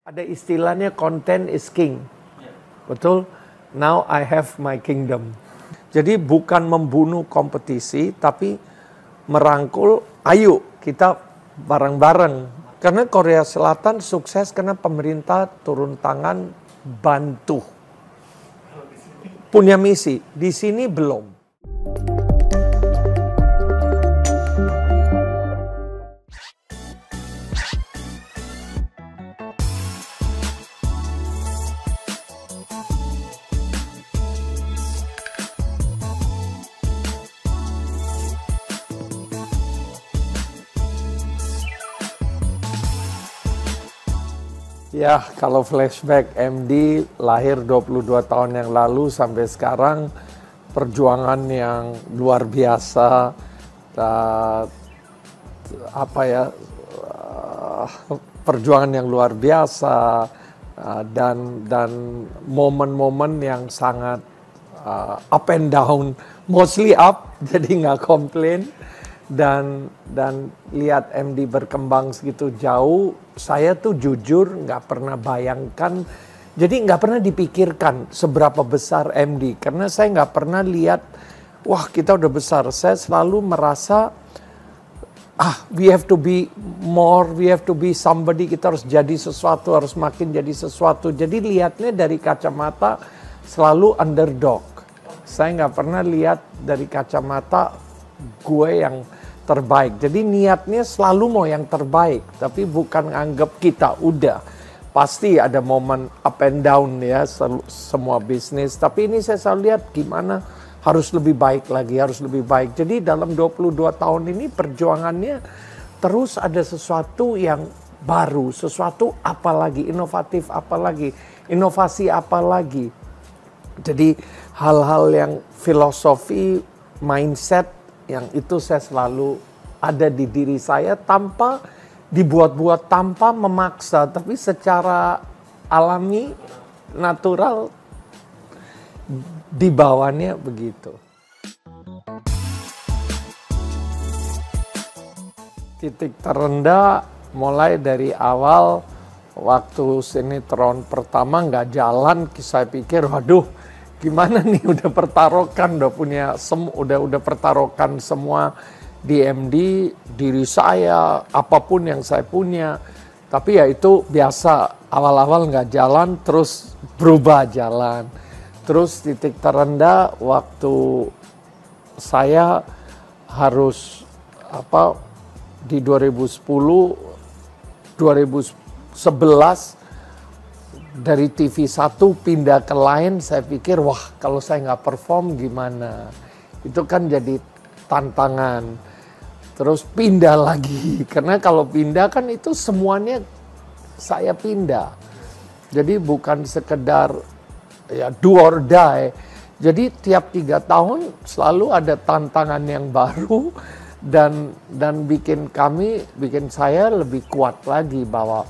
Ada istilahnya content is king. Betul? Now I have my kingdom. Jadi bukan membunuh kompetisi, tapi merangkul, ayo kita bareng-bareng. Karena Korea Selatan sukses karena pemerintah turun tangan bantu. Punya misi, di sini belum. Ya, kalau flashback MD lahir 22 tahun yang lalu sampai sekarang perjuangan yang luar biasa, perjuangan yang luar biasa dan momen-momen yang sangat up and down, mostly up, jadi nggak komplain. Dan lihat MD berkembang segitu jauh, saya tuh jujur nggak pernah bayangkan, jadi nggak pernah dipikirkan seberapa besar MD, karena saya nggak pernah lihat, wah kita udah besar. Saya selalu merasa, we have to be more, we have to be somebody, kita harus jadi sesuatu, harus makin jadi sesuatu. Jadi lihatnya dari kacamata selalu underdog. Saya nggak pernah lihat dari kacamata gue yang terbaik. Jadi niatnya selalu mau yang terbaik, tapi bukan anggap kita udah. Pasti ada momen up and down ya, semua bisnis. Tapi ini saya selalu lihat gimana harus lebih baik lagi, harus lebih baik. Jadi dalam 22 tahun ini perjuangannya terus ada sesuatu yang baru, sesuatu apa lagi, inovatif apa lagi, inovasi apa lagi. Jadi hal-hal yang filosofi, mindset, yang itu saya selalu ada di diri saya tanpa dibuat-buat, tanpa memaksa, tapi secara alami, natural, dibawanya begitu. Titik terendah mulai dari awal waktu sinetron pertama nggak jalan, saya pikir waduh, gimana nih, udah pertaruhkan, udah pertaruhkan semua di MD, diri saya, apapun yang saya punya. Tapi ya itu biasa, awal-awal nggak jalan, terus berubah jalan. Terus titik terendah waktu saya harus di 2010, 2011, dari TV1 pindah ke lain, saya pikir wah kalau saya nggak perform gimana. Itu kan jadi tantangan. Terus pindah lagi, karena kalau pindah kan itu semuanya saya pindah. Jadi bukan sekedar ya do or die. Jadi tiap 3 tahun selalu ada tantangan yang baru dan bikin saya lebih kuat lagi, bahwa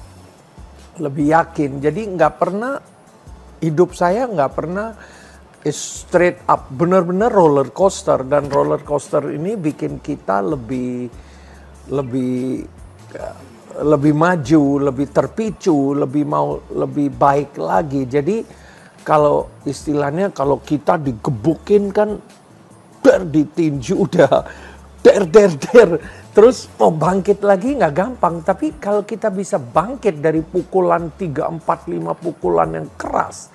lebih yakin. Jadi hidup saya nggak pernah straight up, benar-benar roller coaster, dan roller coaster ini bikin kita lebih maju, lebih terpicu, lebih baik lagi. Jadi kalau istilahnya kalau kita digebukin kan ditinju udah der. Terus mau bangkit lagi nggak gampang, tapi kalau kita bisa bangkit dari pukulan 3, 4, 5 pukulan yang keras,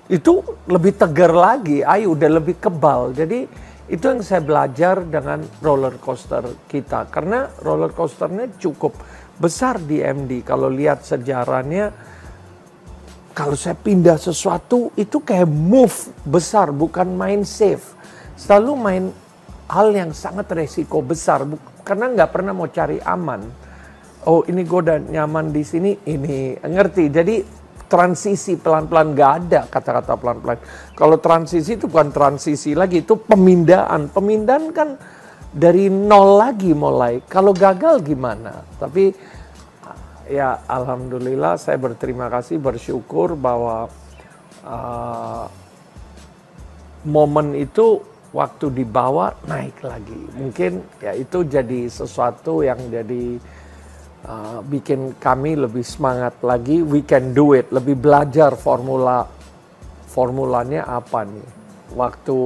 itu lebih tegar lagi, udah lebih kebal. Jadi itu yang saya belajar dengan roller coaster kita, karena roller coasternya cukup besar di MD. Kalau lihat sejarahnya, kalau saya pindah sesuatu itu kayak move besar, bukan main safe. Selalu main hal yang sangat resiko besar, karena nggak pernah mau cari aman. Oh ini gue udah nyaman di sini, ini ngerti. Jadi transisi pelan-pelan, nggak ada kata-kata pelan-pelan. Kalau transisi itu bukan transisi lagi, itu pemindahan. Pemindahan kan dari nol lagi mulai. Kalau gagal gimana? Tapi ya alhamdulillah saya berterima kasih, bersyukur bahwa momen itu waktu dibawa naik lagi. Mungkin ya itu jadi sesuatu yang jadi bikin kami lebih semangat lagi. We can do it, lebih belajar formulanya apa nih. Waktu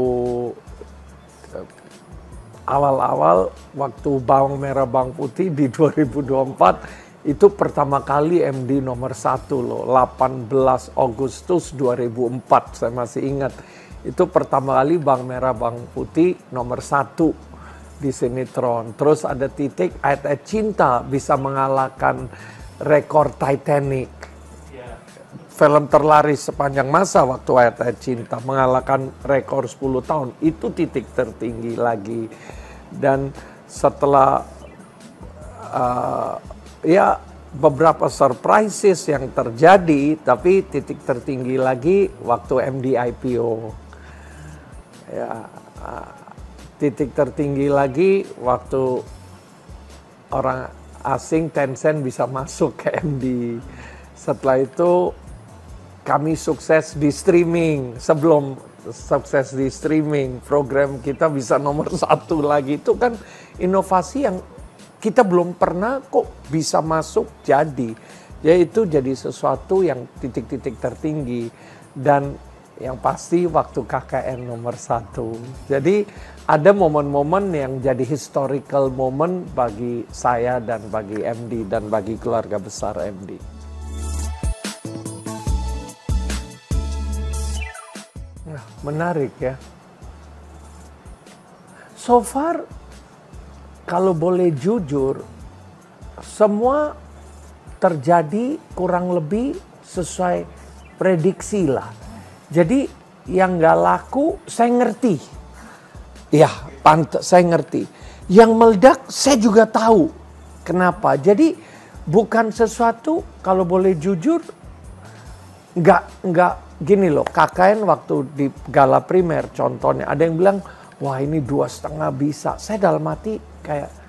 awal-awal, waktu bawang merah bawang putih di 2024, itu pertama kali MD nomor 1 loh, 18 Agustus 2004, saya masih ingat. Itu pertama kali bawang merah bawang putih nomor 1 di sinetron. Terus ada titik Ayat-Ayat Cinta bisa mengalahkan rekor Titanic. Film terlaris sepanjang masa waktu Ayat-Ayat Cinta, mengalahkan rekor 10 tahun. Itu titik tertinggi lagi. Dan setelah ya beberapa surprises yang terjadi, tapi titik tertinggi lagi waktu MD IPO. Ya, titik tertinggi lagi waktu orang asing Tencent bisa masuk ke MD. Setelah itu kami sukses di streaming. Sebelum sukses di streaming, program kita bisa nomor 1 lagi. Itu kan inovasi yang kita belum pernah kok bisa masuk jadi. Yaitu jadi sesuatu yang titik-titik tertinggi. Dan yang pasti waktu KKN nomor 1. Jadi ada momen-momen yang jadi historical moment bagi saya dan bagi MD dan bagi keluarga besar MD. Nah, menarik ya. So far, kalau boleh jujur, semua terjadi kurang lebih sesuai prediksi lah. Jadi yang nggak laku saya ngerti. Ya, saya ngerti. Yang meledak saya juga tahu. Kenapa? Jadi bukan sesuatu, kalau boleh jujur, nggak gini loh. KKN waktu di Gala Primer contohnya, ada yang bilang, wah ini 2,5 bisa. Saya dalam hati kayak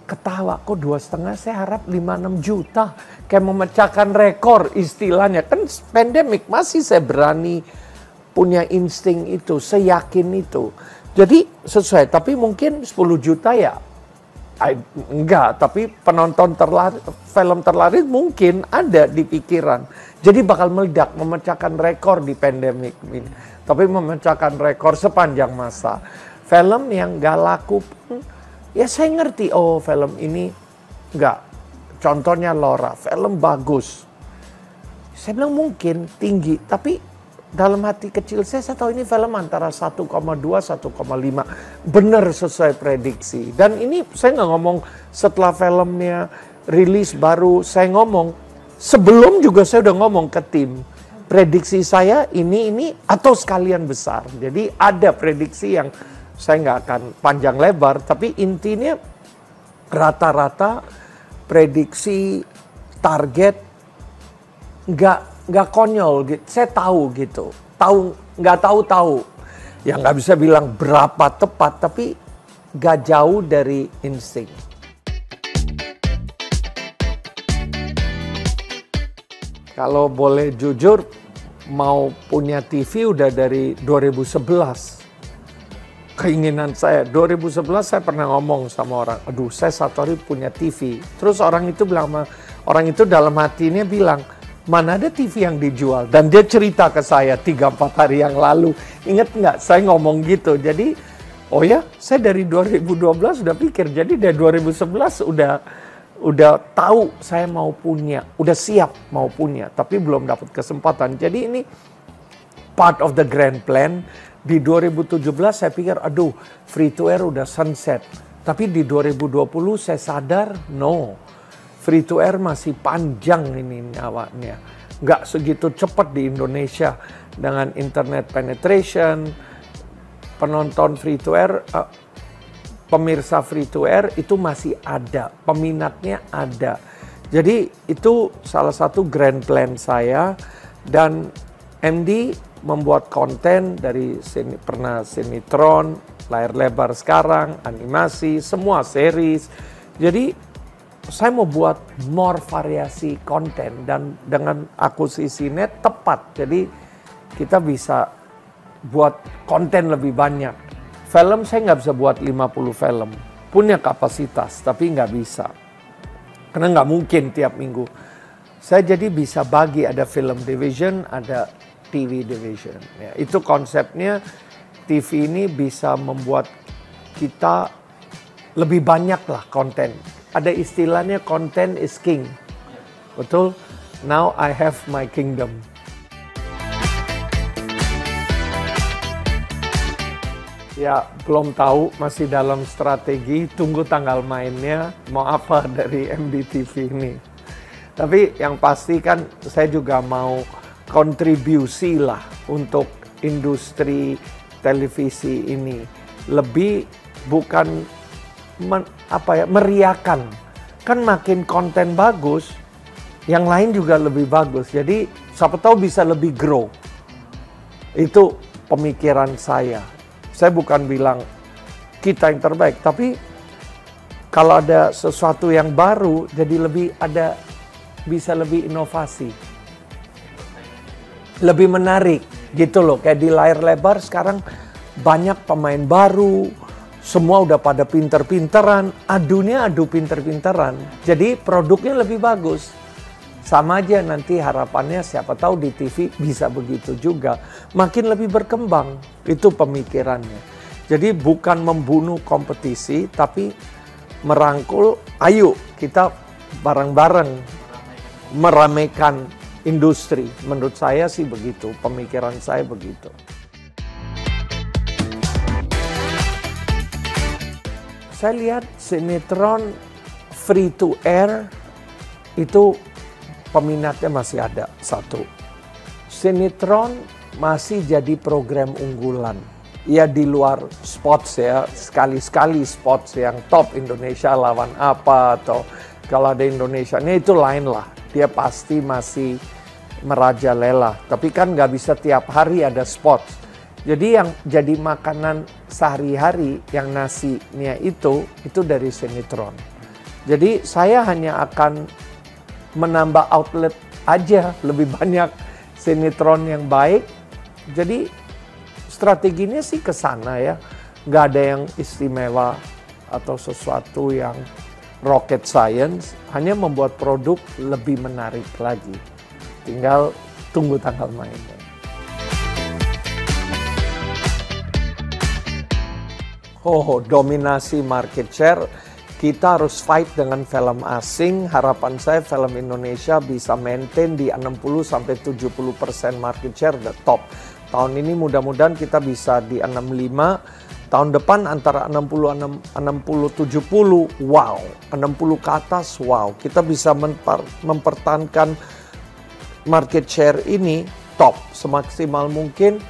ketawa, kok 2,5, saya harap 5-6 juta. Kayak memecahkan rekor istilahnya. Kan pandemik masih saya berani punya insting itu, saya yakin itu. Jadi sesuai, tapi mungkin 10 juta ya enggak. Tapi penonton film terlaris mungkin ada di pikiran. Jadi bakal meledak, memecahkan rekor di pandemik ini. Tapi memecahkan rekor sepanjang masa. Film yang gak laku pun, ya saya ngerti, oh film ini enggak. Contohnya Laura, film bagus. Saya bilang mungkin tinggi, tapi dalam hati kecil saya tahu ini film antara 1,2, 1,5. Benar sesuai prediksi. Dan ini saya nggak ngomong setelah filmnya rilis baru, saya ngomong. Sebelum juga saya udah ngomong ke tim. Prediksi saya ini atau sekalian besar. Jadi ada prediksi yang saya nggak akan panjang lebar. Tapi intinya rata-rata prediksi target nggak konyol gitu. Saya tahu gitu. Nggak tahu. Ya nggak bisa bilang berapa tepat, tapi nggak jauh dari insting. Kalau boleh jujur, mau punya TV udah dari 2011. Keinginan saya, 2011 saya pernah ngomong sama orang, aduh saya satu hari punya TV. Terus orang itu dalam hatinya bilang, mana ada TV yang dijual? Dan dia cerita ke saya 3-4 hari yang lalu. Ingat nggak? Saya ngomong gitu. Jadi, oh ya, saya dari 2012 udah pikir. Jadi dari 2011 udah tahu saya mau punya. Udah siap mau punya. Tapi belum dapat kesempatan. Jadi ini part of the grand plan. Di 2017 saya pikir, aduh free to air udah sunset. Tapi di 2020 saya sadar, no. Free to air masih panjang ini nyawanya. Nggak segitu cepat di Indonesia. Dengan internet penetration, penonton free to air, pemirsa free to air itu masih ada. Peminatnya ada. Jadi itu salah satu grand plan saya. Dan MD membuat konten dari pernah sinetron, layar lebar sekarang, animasi, semua series. Jadi saya mau buat more variasi konten dan dengan akuisisi net tepat. Jadi kita bisa buat konten lebih banyak. Film saya nggak bisa buat 50 film. Punya kapasitas tapi nggak bisa. Karena nggak mungkin tiap minggu. Saya jadi bisa bagi, ada film division, ada TV division. Ya, itu konsepnya, TV ini bisa membuat kita lebih banyak lah konten. Ada istilahnya content is king. Betul? Now I have my kingdom. Ya, belum tahu, masih dalam strategi, tunggu tanggal mainnya, mau apa dari MDTV ini. Tapi yang pasti kan saya juga mau kontribusi lah untuk industri televisi ini. Lebih bukan meriakan. Kan makin konten bagus, yang lain juga lebih bagus. Jadi siapa tahu bisa lebih grow. Itu pemikiran saya. Saya bukan bilang kita yang terbaik, tapi kalau ada sesuatu yang baru, jadi bisa lebih inovasi. Lebih menarik, gitu loh. Kayak di layar lebar sekarang banyak pemain baru, semua udah pada pinter-pinteran, adu pinter-pinteran. Jadi produknya lebih bagus. Sama aja nanti harapannya siapa tahu di TV bisa begitu juga. Makin lebih berkembang, itu pemikirannya. Jadi bukan membunuh kompetisi, tapi merangkul, ayo kita bareng-bareng meramaikan industri. Menurut saya sih begitu, pemikiran saya begitu. Saya lihat sinetron free to air itu peminatnya masih ada, satu. Sinetron masih jadi program unggulan. Ya di luar sports ya, sekali-sekali sports yang top Indonesia lawan apa, atau kalau ada Indonesianya itu lain lah. Dia pasti masih merajalela. Tapi kan nggak bisa tiap hari ada sports. Jadi yang jadi makanan sehari-hari, yang nasinya itu dari sinetron. Jadi saya hanya akan menambah outlet aja, lebih banyak sinetron yang baik. Jadi strateginya sih ke sana ya. Nggak ada yang istimewa atau sesuatu yang rocket science, hanya membuat produk lebih menarik lagi. Tinggal tunggu tanggal mainnya. Dominasi market share. Kita harus fight dengan film asing. Harapan saya film Indonesia bisa maintain di 60-70% market share, the top. Tahun ini mudah-mudahan kita bisa di 65. Tahun depan antara 60-70, wow. 60 ke atas, wow. Kita bisa mempertahankan market share ini top, semaksimal mungkin.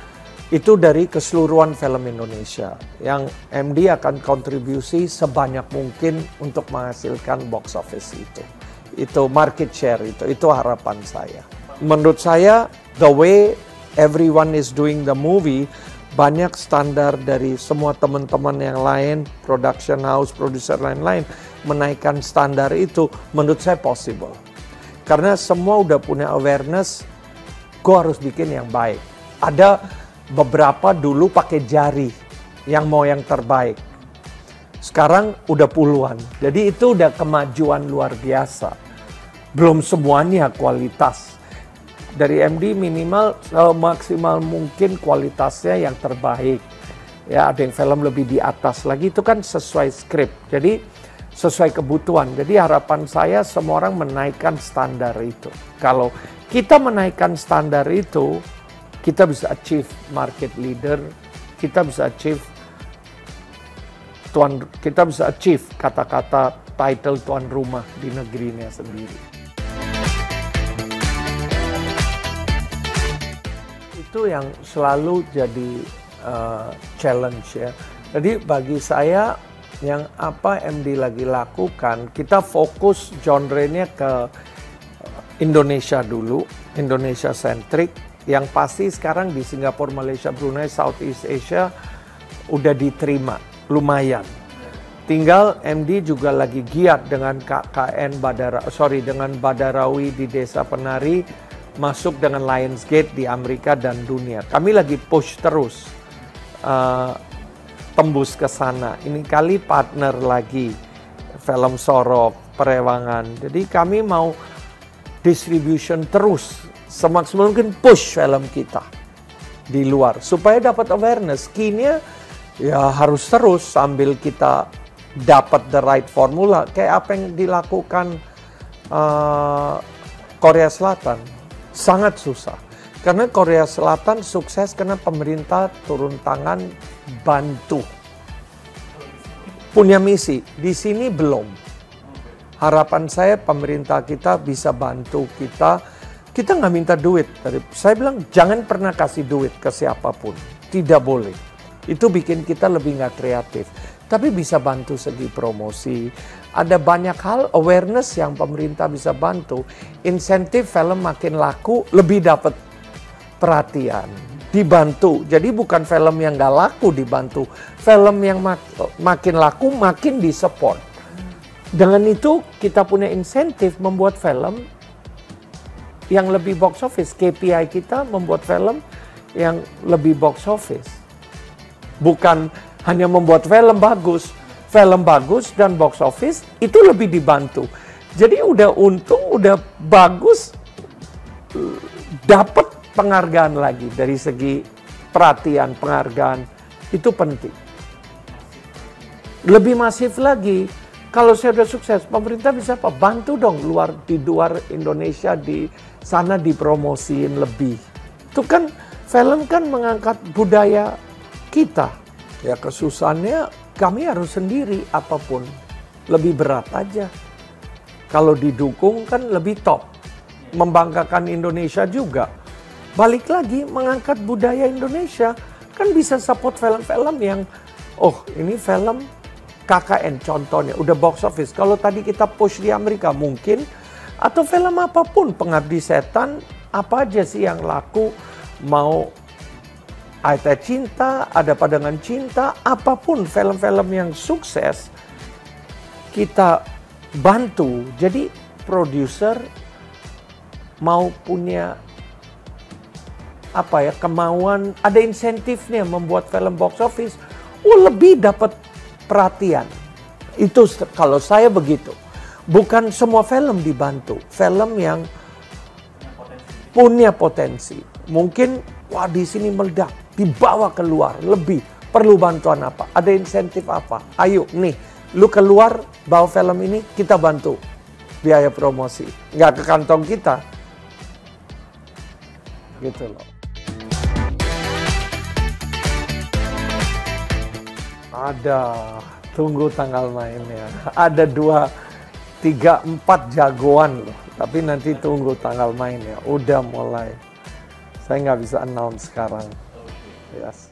Itu dari keseluruhan film Indonesia. Yang MD akan kontribusi sebanyak mungkin untuk menghasilkan box office itu. Itu market share itu harapan saya. Menurut saya, the way everyone is doing the movie, banyak standar dari semua teman-teman yang lain, production house, produser lain-lain, menaikkan standar itu, menurut saya possible. Karena semua udah punya awareness, gue harus bikin yang baik. Ada beberapa dulu pakai jari yang mau yang terbaik. Sekarang udah puluhan. Jadi itu udah kemajuan luar biasa. Belum semuanya kualitas. Dari MD minimal maksimal mungkin kualitasnya yang terbaik. Ya, ada yang film lebih di atas lagi, itu kan sesuai skrip. Jadi sesuai kebutuhan. Jadi harapan saya semua orang menaikkan standar itu. Kalau kita menaikkan standar itu, kita bisa achieve market leader, kita bisa achieve kata-kata title tuan rumah di negerinya sendiri. Itu yang selalu jadi challenge ya. Jadi bagi saya yang apa MD lagi lakukan, kita fokus genre-nya ke Indonesia dulu, Indonesia centric. Yang pasti sekarang di Singapura, Malaysia, Brunei, Southeast Asia udah diterima, lumayan. Tinggal MD juga lagi giat dengan dengan Badarawi di Desa Penari, masuk dengan Lionsgate di Amerika dan dunia. Kami lagi push terus, tembus ke sana. Ini kali partner lagi film sorok, perewangan. Jadi kami mau distribution terus, semaksimal mungkin push film kita di luar supaya dapat awareness. Kini ya harus terus sambil kita dapat the right formula, kayak apa yang dilakukan Korea Selatan. Sangat susah karena Korea Selatan sukses karena pemerintah turun tangan bantu, punya misi. Di sini belum. Harapan saya pemerintah kita bisa bantu kita. Kita nggak minta duit. Saya bilang jangan pernah kasih duit ke siapapun. Tidak boleh. Itu bikin kita lebih nggak kreatif. Tapi bisa bantu segi promosi. Ada banyak hal awareness yang pemerintah bisa bantu. Insentif film makin laku, lebih dapat perhatian. Dibantu. Jadi bukan film yang nggak laku dibantu. Film yang makin laku, makin disupport. Dengan itu kita punya insentif membuat film yang lebih box office. KPI kita membuat film yang lebih box office. Bukan hanya membuat film bagus dan box office itu lebih dibantu. Jadi udah untung, udah bagus, dapat penghargaan lagi dari segi perhatian, penghargaan itu penting. Lebih masif lagi, kalau saya udah sukses, pemerintah bisa apa? Bantu dong di luar Indonesia, di sana dipromosiin lebih. Itu kan film kan mengangkat budaya kita. Ya kesusahannya kami harus sendiri apapun. Lebih berat aja. Kalau didukung kan lebih top. Membanggakan Indonesia juga. Balik lagi mengangkat budaya Indonesia. Kan bisa support film-film yang, oh ini film KKN contohnya, udah box office. Kalau tadi kita push di Amerika mungkin, atau film apapun, Pengabdi Setan, apa aja sih yang laku, mau Ayat Cinta, Ada Padangan Cinta, apapun film-film yang sukses, kita bantu. Jadi produser mau punya apa ya, kemauan, ada insentifnya membuat film box office, lebih dapat perhatian. Itu kalau saya begitu. Bukan semua film dibantu, film yang punya potensi. Mungkin wah di sini meledak, dibawa keluar lebih. Perlu bantuan apa? Ada insentif apa? Ayo nih, lu keluar bawa film ini, kita bantu biaya promosi. Nggak ke kantong kita. Gitu loh. Ada, tunggu tanggal mainnya. Ada 2, 3, 4 jagoan loh. Tapi nanti tunggu tanggal mainnya. Udah mulai. Saya nggak bisa announce sekarang. Yes.